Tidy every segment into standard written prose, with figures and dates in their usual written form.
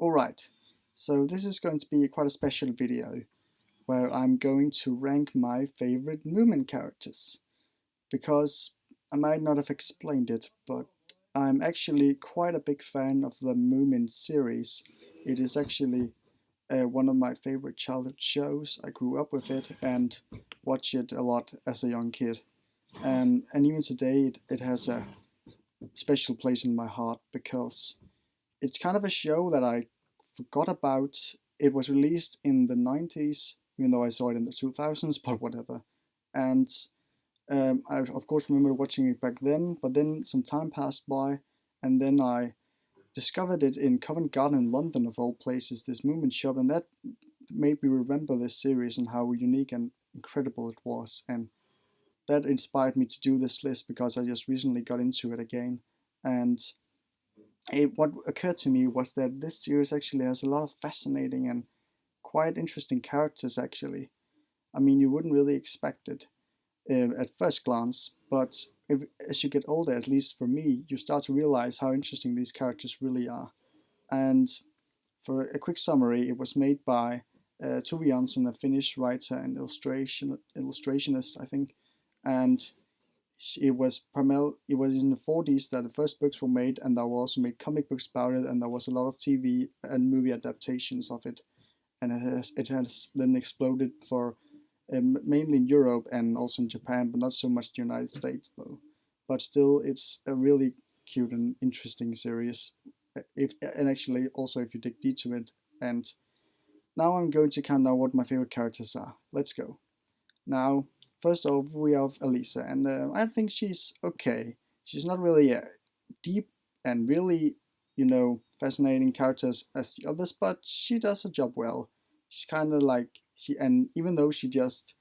Alright, so this is going to be quite a special video where I'm going to rank my favorite Moomin characters, because I might not have explained it, but I'm actually quite a big fan of the Moomin series. It is actually one of my favorite childhood shows. I grew up with it and watched it a lot as a young kid. And even today it has a special place in my heart because it's kind of a show that I forgot about. It was released in the 90s, even though I saw it in the 2000s, but whatever. And I, of course, remember watching it back then, but then some time passed by, and then I discovered it in Covent Garden in London, of all places, this Moomin shop, and that made me remember this series and how unique and incredible it was. And that inspired me to do this list because I just recently got into it again. And what occurred to me was that this series actually has a lot of fascinating and quite interesting characters, actually. I mean, you wouldn't really expect it at first glance, but as you get older, at least for me, you start to realize how interesting these characters really are. And for a quick summary, it was made by Tove Jansson, a Finnish writer and illustrationist, I think, and it was in the 40s that the first books were made, and there were also made comic books about it, and there was a lot of TV and movie adaptations of it, and it has then exploded for mainly in Europe and also in Japan, but not so much the United States though. But still, it's a really cute and interesting series. If and actually also if you dig deep to it. And now I'm going to count down what my favorite characters are. Let's go. Now, first off, we have Elisa, and I think she's okay. She's not really deep and really, fascinating characters as the others, but she does her job well. She's kind of like and even though she just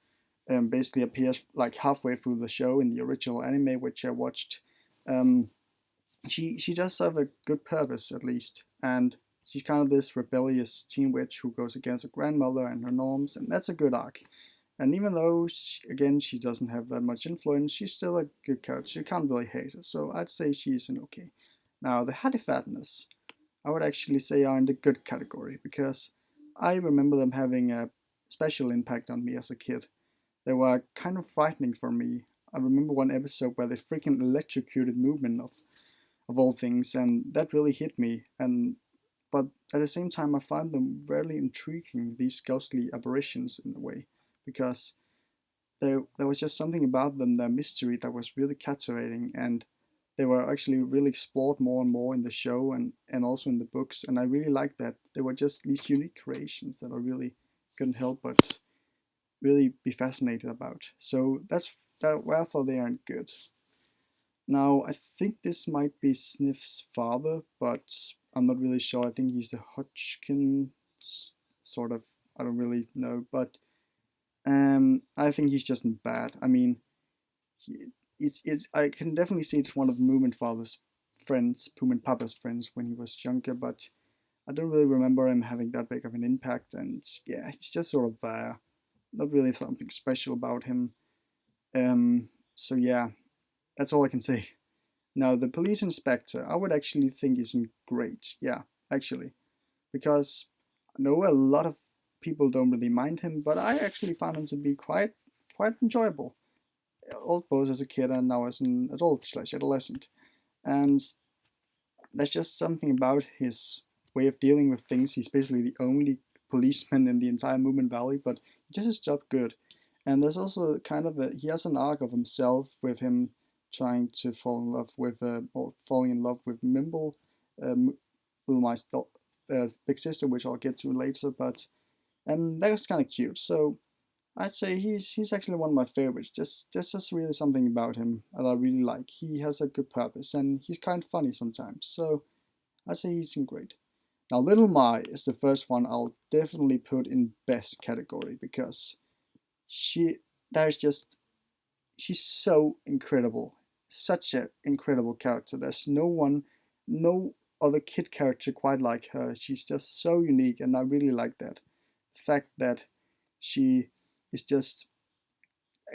basically appears like halfway through the show in the original anime, which I watched, um, she does serve a good purpose at least, and she's kind of this rebellious teen witch who goes against her grandmother and her norms, and that's a good arc. And even though, again, she doesn't have that much influence, she's still a good character. You can't really hate her, so I'd say she's an okay. Now, the Hatifatteners, I would actually say are in the good category, because I remember them having a special impact on me as a kid. They were kind of frightening for me. I remember one episode where they freaking electrocuted Moomin of all things, and that really hit me. But at the same time, I find them very intriguing, these ghostly apparitions in a way, because there was just something about them, their mystery, that was really captivating, and they were actually really explored more and more in the show and also in the books, and I really liked that. They were just these unique creations that I really couldn't help but really be fascinated about. So wherefore they aren't good. Now, I think this might be Sniff's father, but I'm not really sure. I think he's the Hodgkins sort of. I don't really know, but I think he's just bad. I mean, it's I can definitely see it's one of Moomin father's friends, Moominpappa's friends when he was younger, but I don't really remember him having that big of an impact. And yeah, he's just sort of there. Not really something special about him. So yeah, that's all I can say. Now, the police inspector, I would actually think isn't great. Yeah, actually, because I know a lot of people don't really mind him, but I actually found him to be quite enjoyable, both as a kid and now as an adult/adolescent. And there's just something about his way of dealing with things. He's basically the only policeman in the entire Moomin Valley, but he does his job good. And there's also kind of he has an arc of himself with him trying to fall in love with, or falling in love with Mimble, my big sister, which I'll get to later. But and that's kind of cute. So I'd say he's actually one of my favorites. There's just really something about him that I really like. He has a good purpose, and he's kind of funny sometimes. So I'd say he's great. Now, Little Mai is the first one I'll definitely put in best category, because she there's just she's so incredible, such an incredible character. There's no other kid character quite like her. She's just so unique, and I really like that. The fact that she is just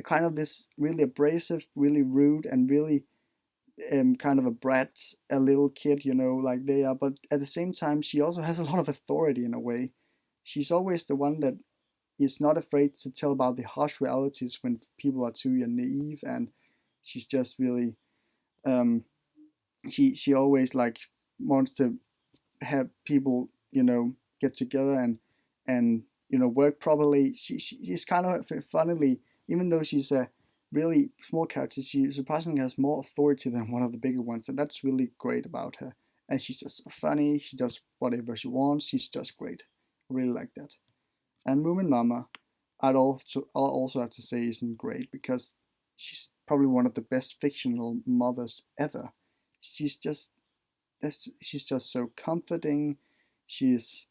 kind of this really abrasive, really rude, and really kind of a brat, a little kid, like they are. But at the same time, she also has a lot of authority in a way. She's always the one that is not afraid to tell about the harsh realities when people are too naive, and she's just really um, she always like wants to have people get together and work properly. She's kind of funnily, even though she's a really small character, she surprisingly has more authority than one of the bigger ones, and that's really great about her. And she's just funny. She does whatever she wants. She's just great. I really like that. And Moominmamma, I'll also have to say isn't great because she's probably one of the best fictional mothers ever. She's just she's just so comforting. She's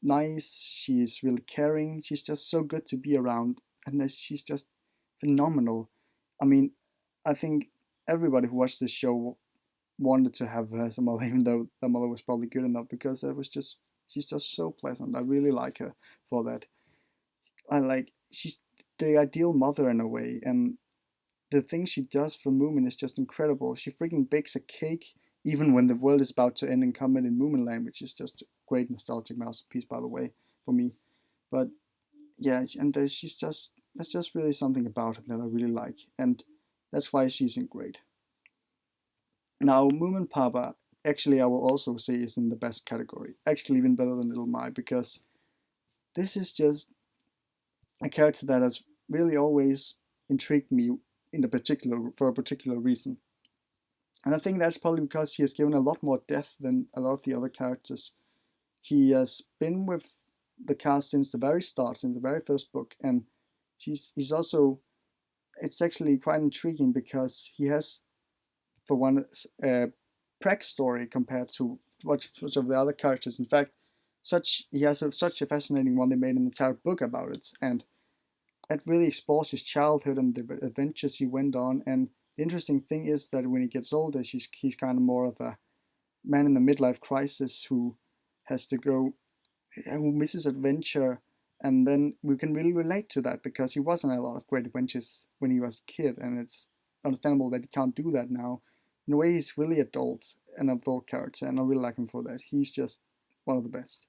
nice. She's really caring. She's just so good to be around, and she's just phenomenal. I mean, I think everybody who watched this show wanted to have her as a mother, even though the mother was probably good enough because it was just she's just so pleasant. I really like her for that. I like she's the ideal mother in a way, and the things she does for Moomin is just incredible. She freaking bakes a cake even when the world is about to end and come in Moominland, which is just a great nostalgic masterpiece, by the way, for me. But yeah, and she's just that's just really something about her that I really like, and that's why she's in great. Now, Moominpappa, actually, I will also say is in the best category. Actually, even better than Little Mai, because this is just a character that has really always intrigued me in a particular for a particular reason. And I think that's probably because he has given a lot more depth than a lot of the other characters. He has been with the cast since the very start, since the very first book, and he's also it's actually quite intriguing because he has, for one, a preg story compared to much of the other characters. In fact, he has such a fascinating one they made an entire book about it, and it really explores his childhood and the adventures he went on. And the interesting thing is that when he gets older, he's kind of more of a man in the midlife crisis who has to go, who misses adventure. And then we can really relate to that because he was on a lot of great adventures when he was a kid, and it's understandable that he can't do that now. In a way, he's really an adult character, and I really like him for that. He's just one of the best.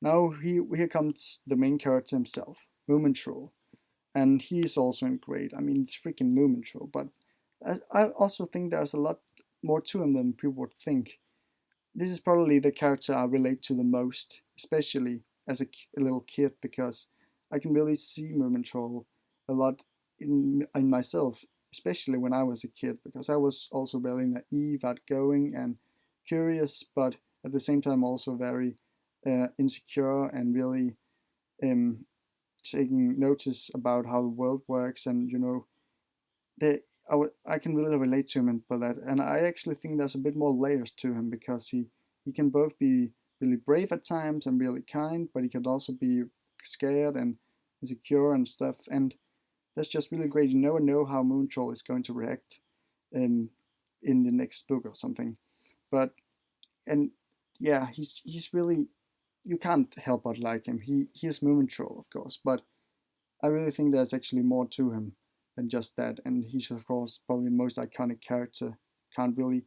Now here comes the main character himself, Moomintroll, and he's also great. I mean, it's freaking Moomintroll, but I also think there's a lot more to him than people would think. This is probably the character I relate to the most, especially as a little kid, because I can really see Moomintroll a lot in myself, especially when I was a kid, because I was also very naive, outgoing, and curious, but at the same time also very insecure and really um, taking notice about how the world works, and the I can really relate to him for that, and I actually think there's a bit more layers to him because he can both be really brave at times and really kind, but he can also be scared and insecure and stuff, and that's just really great. You never know how Moontroll is going to react in in the next book or something, but and yeah, he's really you can't help but like him. He is Moomintroll, of course, but I really think there's actually more to him than just that, and he's of course probably the most iconic character. Can't really,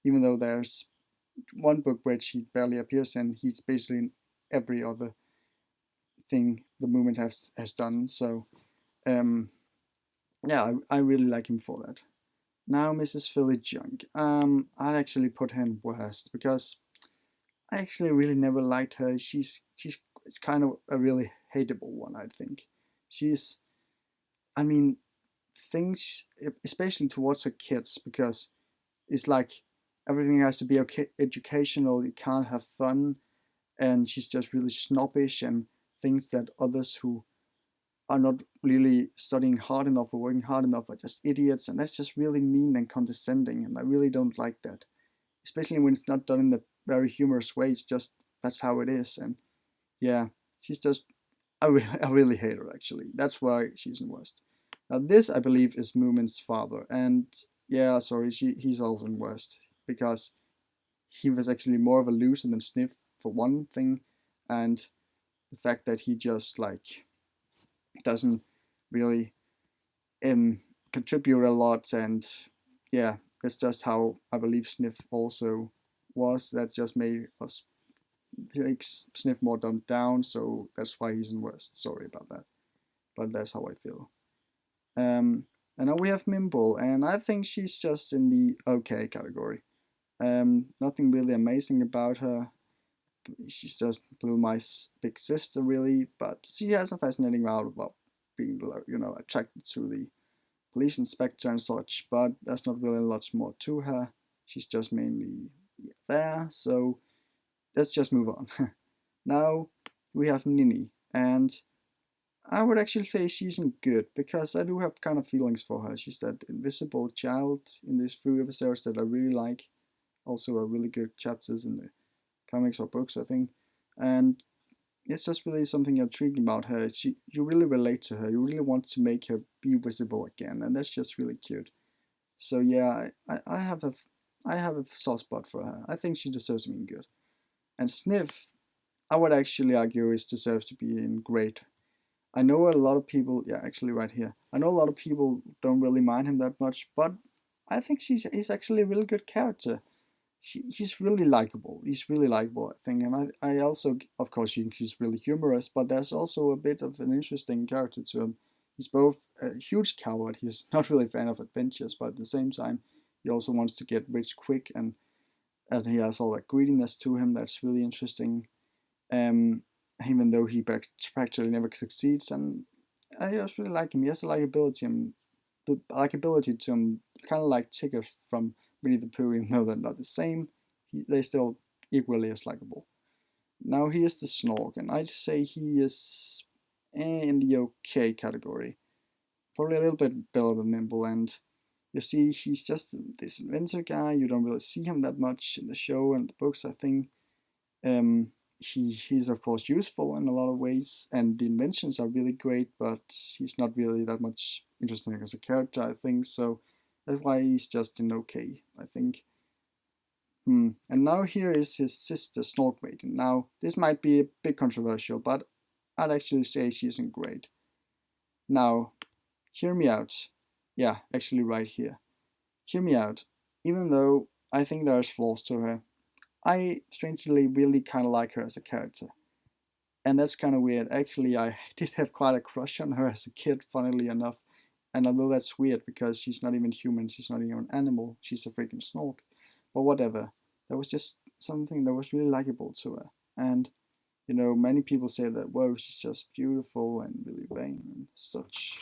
even though there's one book which he barely appears in, he's basically in every other thing the movement has done. So um, yeah, I really like him for that. Now Mrs. Fillyjonk. I'd actually put her in worst because I actually really never liked her. She's it's kind of a really hateable one, I think. She's I mean things especially towards her kids because it's like everything has to be okay, educational, you can't have fun, and she's just really snobbish and thinks that others who are not really studying hard enough or working hard enough are just idiots, and that's just really mean and condescending, and I really don't like that, especially when it's not done in a very humorous way. It's just that's how it is, and yeah, she's just I really hate her actually. That's why she's in worst. Now this I believe is Moomin's father, and yeah, sorry, he's also in worst because he was actually more of a loser than Sniff for one thing, and the fact that he just like doesn't really contribute a lot, and yeah, it's just how I believe Sniff also was. That just made us makes Sniff more dumbed down, so that's why he's in worst. Sorry about that, but that's how I feel. And now we have Mimble, and I think she's just in the okay category. Nothing really amazing about her. She's just Blue Mice big sister, really, but she has a fascinating route about being, attracted to the police inspector and such. But there's not really lots more to her. She's just mainly there. So let's just move on. Now we have Ninny, and I would actually say she isn't good because I do have kind of feelings for her. She's that invisible child in these few episodes that I really like. Also, a really good chapters in the comics or books, I think. And it's just really something intriguing about her. You really relate to her. You really want to make her be visible again, and that's just really cute. So yeah, I have a soft spot for her. I think she deserves to be good. And Sniff, I would actually argue, is deserves to be in great. I know a lot of people, yeah, actually right here. I know a lot of people don't really mind him that much, but I think he's actually a really good character. He's really likable. He's really likable, I think. And I also, of course, think he's really humorous, but there's also a bit of an interesting character to him. He's both a huge coward. He's not really a fan of adventures, but at the same time, he also wants to get rich quick, and he has all that greediness to him that's really interesting. Um, Even though he practically never succeeds, and I just really like him. He has a likability, likability to him, kind of like Tigger from Winnie the Pooh, even though they're not the same. They still equally as likable. Now he is the Snork, and I'd say he is in the okay category. Probably a little bit better than Mimble, and you see, he's just this inventor guy. You don't really see him that much in the show and the books, I think. Um, he's of course useful in a lot of ways, and the inventions are really great, but he's not really that much interesting as a character, I think. So that's why he's just an okay, I think. And now here is his sister Snorkmaiden. Now this might be a bit controversial, but I'd actually say she isn't great. Now, hear me out. Yeah, actually right here. Hear me out. Even though I think there's flaws to her, I strangely really kind of like her as a character. And that's kind of weird. Actually, I did have quite a crush on her as a kid, funnily enough. And although that's weird because she's not even human, she's not even an animal, she's a freaking Snork. But whatever. There was just something that was really likable to her. And, many people say that, whoa, she's just beautiful and really vain and such.